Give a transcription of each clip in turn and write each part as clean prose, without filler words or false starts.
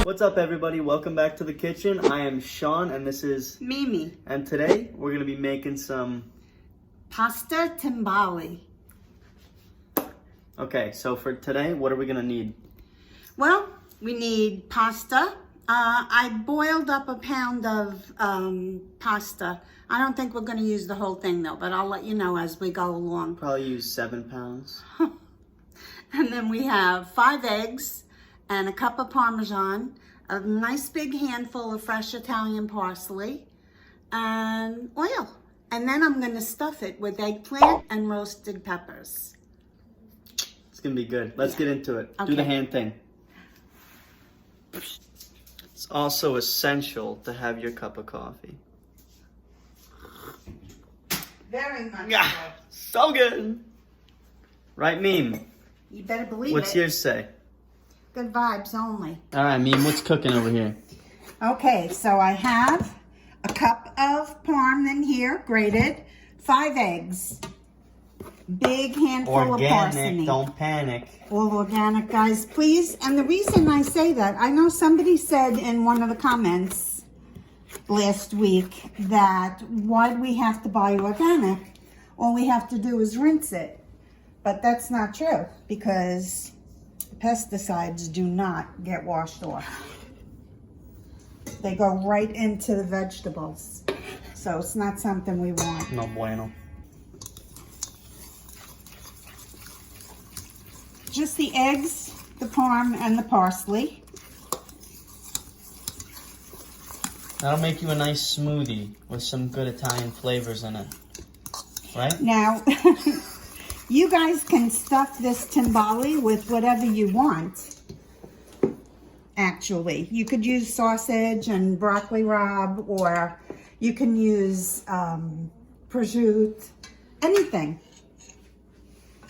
What's up, everybody? Welcome back to the kitchen. I am Sean and this is Mimi. And today we're going to be making some Pasta timbale. Okay, so for today, what are we going to need? Well, we need pasta. I boiled up a pound of pasta. I don't think we're going to use the whole thing though, but I'll let you know as we go along. Probably use 7 pounds. And then we have 5 eggs and a cup of Parmesan, a nice big handful of fresh Italian parsley, and oil. And then I'm going to stuff it with eggplant and roasted peppers. It's going to be good. Let's get into it. Okay. Do the hand thing. It's also essential to have your cup of coffee. Very much Yeah, so good. Right, Meme? You better believe What's it. yours say? Good vibes only. All right, Meme, what's cooking over here? Okay, so I have a cup of parm in here, grated, 5 eggs, big handful of parsley. Don't panic. All organic, guys, please. And the reason I say that, I know somebody said in one of the comments last week that why do we have to buy organic? All we have to do is rinse it. But that's not true because pesticides do not get washed off. They go right into the vegetables. So it's not something we want. No bueno. Just the eggs, the parm, and the parsley. That'll make you a nice smoothie with some good Italian flavors in it. Right? Now, you guys can stuff this timbale with whatever you want. Actually, you could use sausage and broccoli rabe, or you can use prosciutto, anything.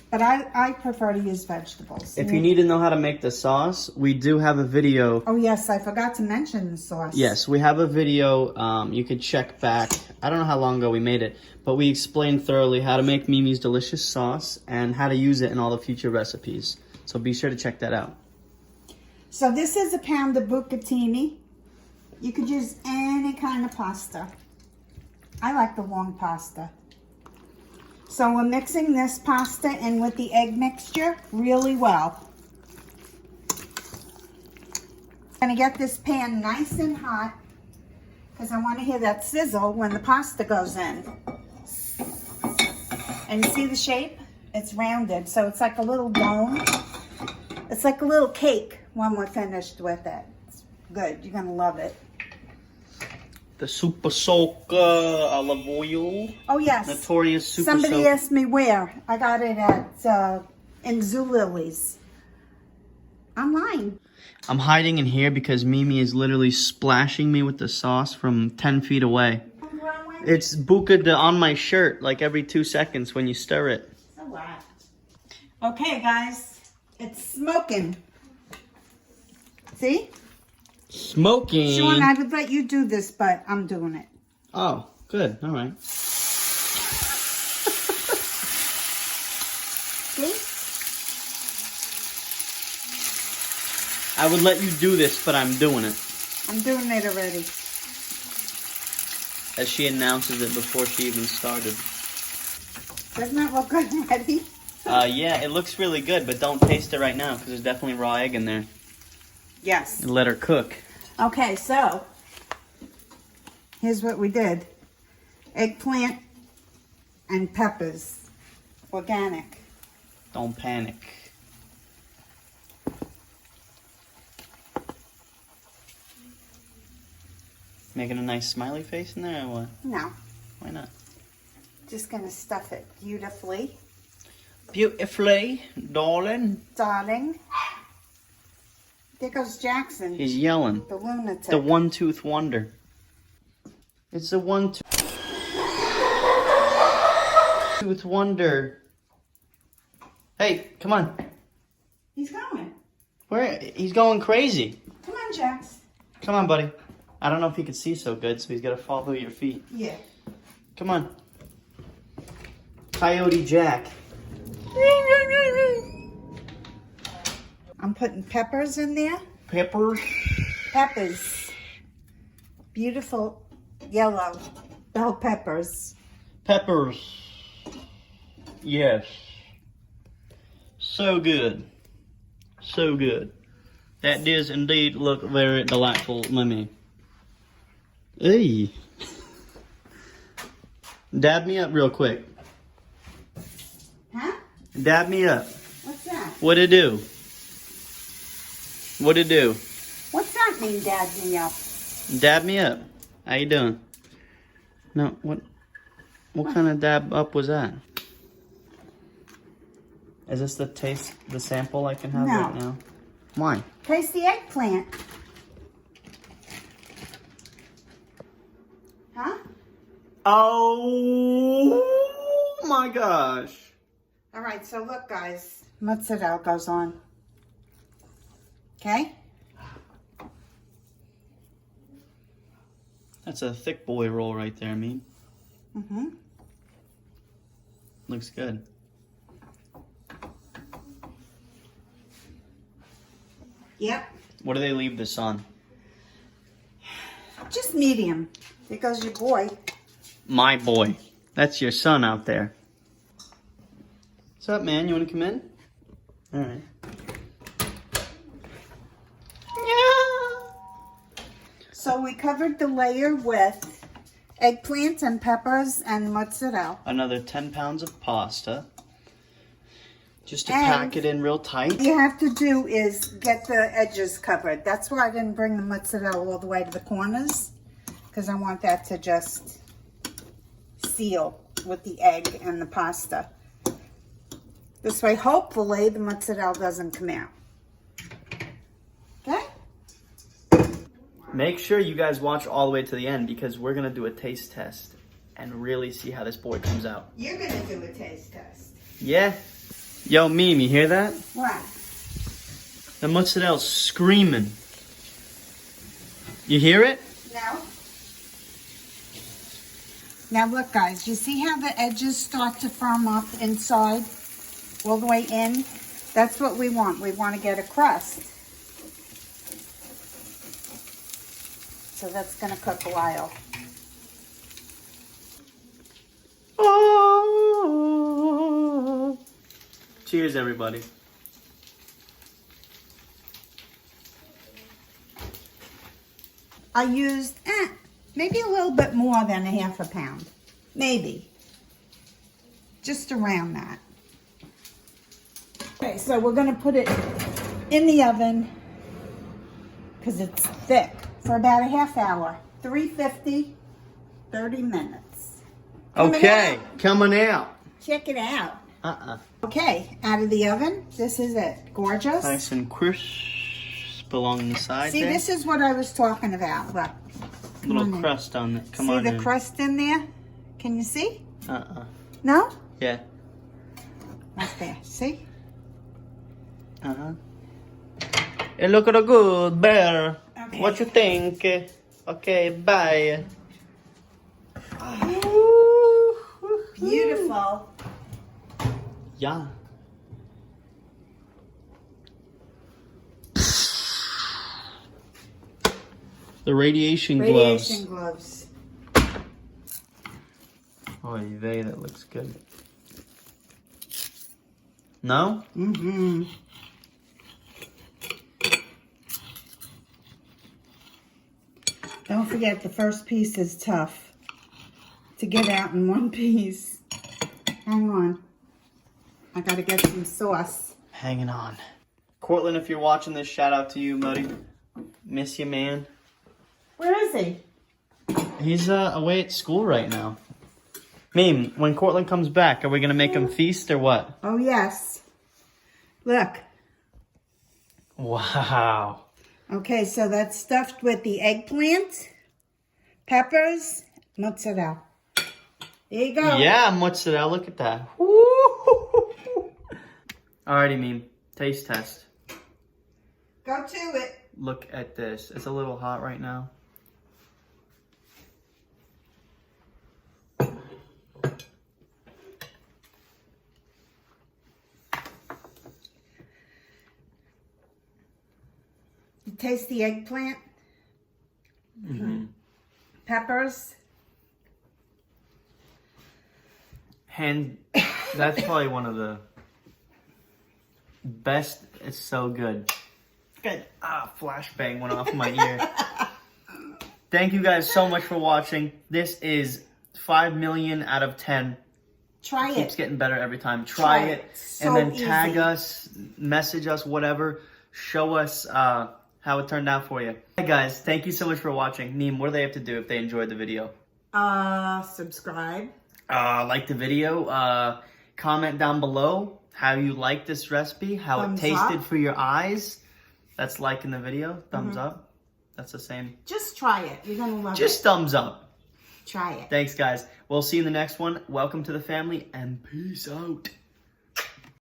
But I prefer to use vegetables. If you need to know how to make the sauce, we do have a video. Oh yes, I forgot to mention the sauce. Yes, we have a video. You could check back. I don't know how long ago we made it, but we explained thoroughly how to make Mimi's delicious sauce and how to use it in all the future recipes. So be sure to check that out. So this is a pound of bucatini. You could use any kind of pasta. I like the long pasta. So we're mixing this pasta in with the egg mixture really well. I'm gonna get this pan nice and hot because I want to hear that sizzle when the pasta goes in. And you see the shape? It's rounded, so it's like a little dome. It's like a little cake when we're finished with it. It's good, you're gonna love it. The super soak olive oil. Oh yes. Notorious super Somebody soak. asked me where. I got it at in Zulili's. Online. I'm hiding in here because Mimi is literally splashing me with the sauce from 10 feet away. It's buca on my shirt like every 2 seconds when you stir it. So what? Okay, guys. It's smoking. See? Smoking. Sean, I would let you do this, but I'm doing it. Oh, good. All right. See? I would let you do this, but I'm doing it. I'm doing it already. As she announces it before she even started. Doesn't that look good already? Yeah, it looks really good, but don't taste it right now because there's definitely raw egg in there. Yes. And let her cook. Okay, so here's what we did. Eggplant and peppers. Organic. Don't panic. Making a nice smiley face in there or what? No. Why not? Just gonna stuff it beautifully. Beautifully, darling. Darling. There goes Jackson. He's yelling. The lunatic. The one-tooth wonder. It's a one-tooth wonder. Hey, come on. He's going. Where? He's going crazy. Come on, Jax. Come on, buddy. I don't know if he can see so good, so he's got to follow your feet. Yeah. Come on. Coyote Jack. I'm putting peppers in there. Peppers. peppers. Beautiful yellow bell peppers. Peppers. Yes. So good. So good. That does indeed look very delightful, Mummy. Hey. Dab me up real quick. Huh? Dab me up. What's that? What'd it do? What'd it do? What's that mean, Dad, me up? Dab me up. How you doing? No, what kind of dab up was that? Is this the sample I can have No. right now? Why? Taste the eggplant. Huh? Oh my gosh. All right, so look, guys. Mozzarella goes on. Okay? That's a thick boy roll right there, I mean. Mm-hmm. Looks good. Yep. What do they leave this on? Just medium. There goes your boy. My boy. That's your son out there. What's up, man? You want to come in? All right. So we covered the layer with eggplant and peppers and mozzarella. Another 10 pounds of pasta. Just to And pack it in real tight. What you have to do is get the edges covered. That's why I didn't bring the mozzarella all the way to the corners, because I want that to just seal with the egg and the pasta. This way, hopefully, the mozzarella doesn't come out. Okay? Make sure you guys watch all the way to the end, because we're going to do a taste test and really see how this boy comes out. You're going to do a taste test. Yeah? Yo, Meme, you hear that? What? The mozzarella's screaming. You hear it? No. Now look, guys, you see how the edges start to firm up inside, all the way in? That's what we want. We want to get a crust. So that's going to cook a while. Oh. Cheers, everybody. I used maybe a little bit more than a half a pound. Maybe. Just around that. Okay, so we're going to put it in the oven because it's thick for about a half hour. 350, 30 minutes. Okay, coming out. Check it out. Okay, out of the oven. This is it. Gorgeous. Nice and crisp along the side. See, there. this is what I was talking about. Look. Little crust on it. Come on See the in. crust in there? Can you see? No? Yeah. Right there. See? It look good, bear. Okay. What you think? Okay, bye. Beautiful. Yeah. The radiation gloves. Radiation gloves. Oh, vey, that looks good. No? Mm-hmm. Don't forget, the first piece is tough to get out in one piece. Hang on. I gotta get some sauce. Hanging on. Cortland, if you're watching this, shout out to you, buddy. Miss you, man. Where is he? He's away at school right now. Meme, when Cortland comes back, are we going to make him feast or what? Oh, yes. Look. Wow. Okay, so that's stuffed with the eggplant, peppers, mozzarella. There you go. Yeah, mozzarella. Look at that. Woo! Alrighty, Meme. Taste test. Go to it. Look at this. It's a little hot right now. You taste the eggplant? Peppers. That's probably one of the best. It's so good. Good. Flashbang went off my ear. Thank you guys so much for watching. This is 5 million out of 10. Try Keeps it. getting better every time. Try it. So and then tag easy. us, message us, whatever. Show us how it turned out for you. Hey guys, thank you so much for watching. Neem, what do they have to do if they enjoyed the video? Subscribe. Like the video. Comment down below how you like this recipe, how Thumbs it tasted up. for your eyes. That's liking the video. Thumbs up. That's the same. Just try it. You're going to love it. Just thumbs up. Try it. Thanks, guys. We'll see you in the next one. Welcome to the family, and peace out.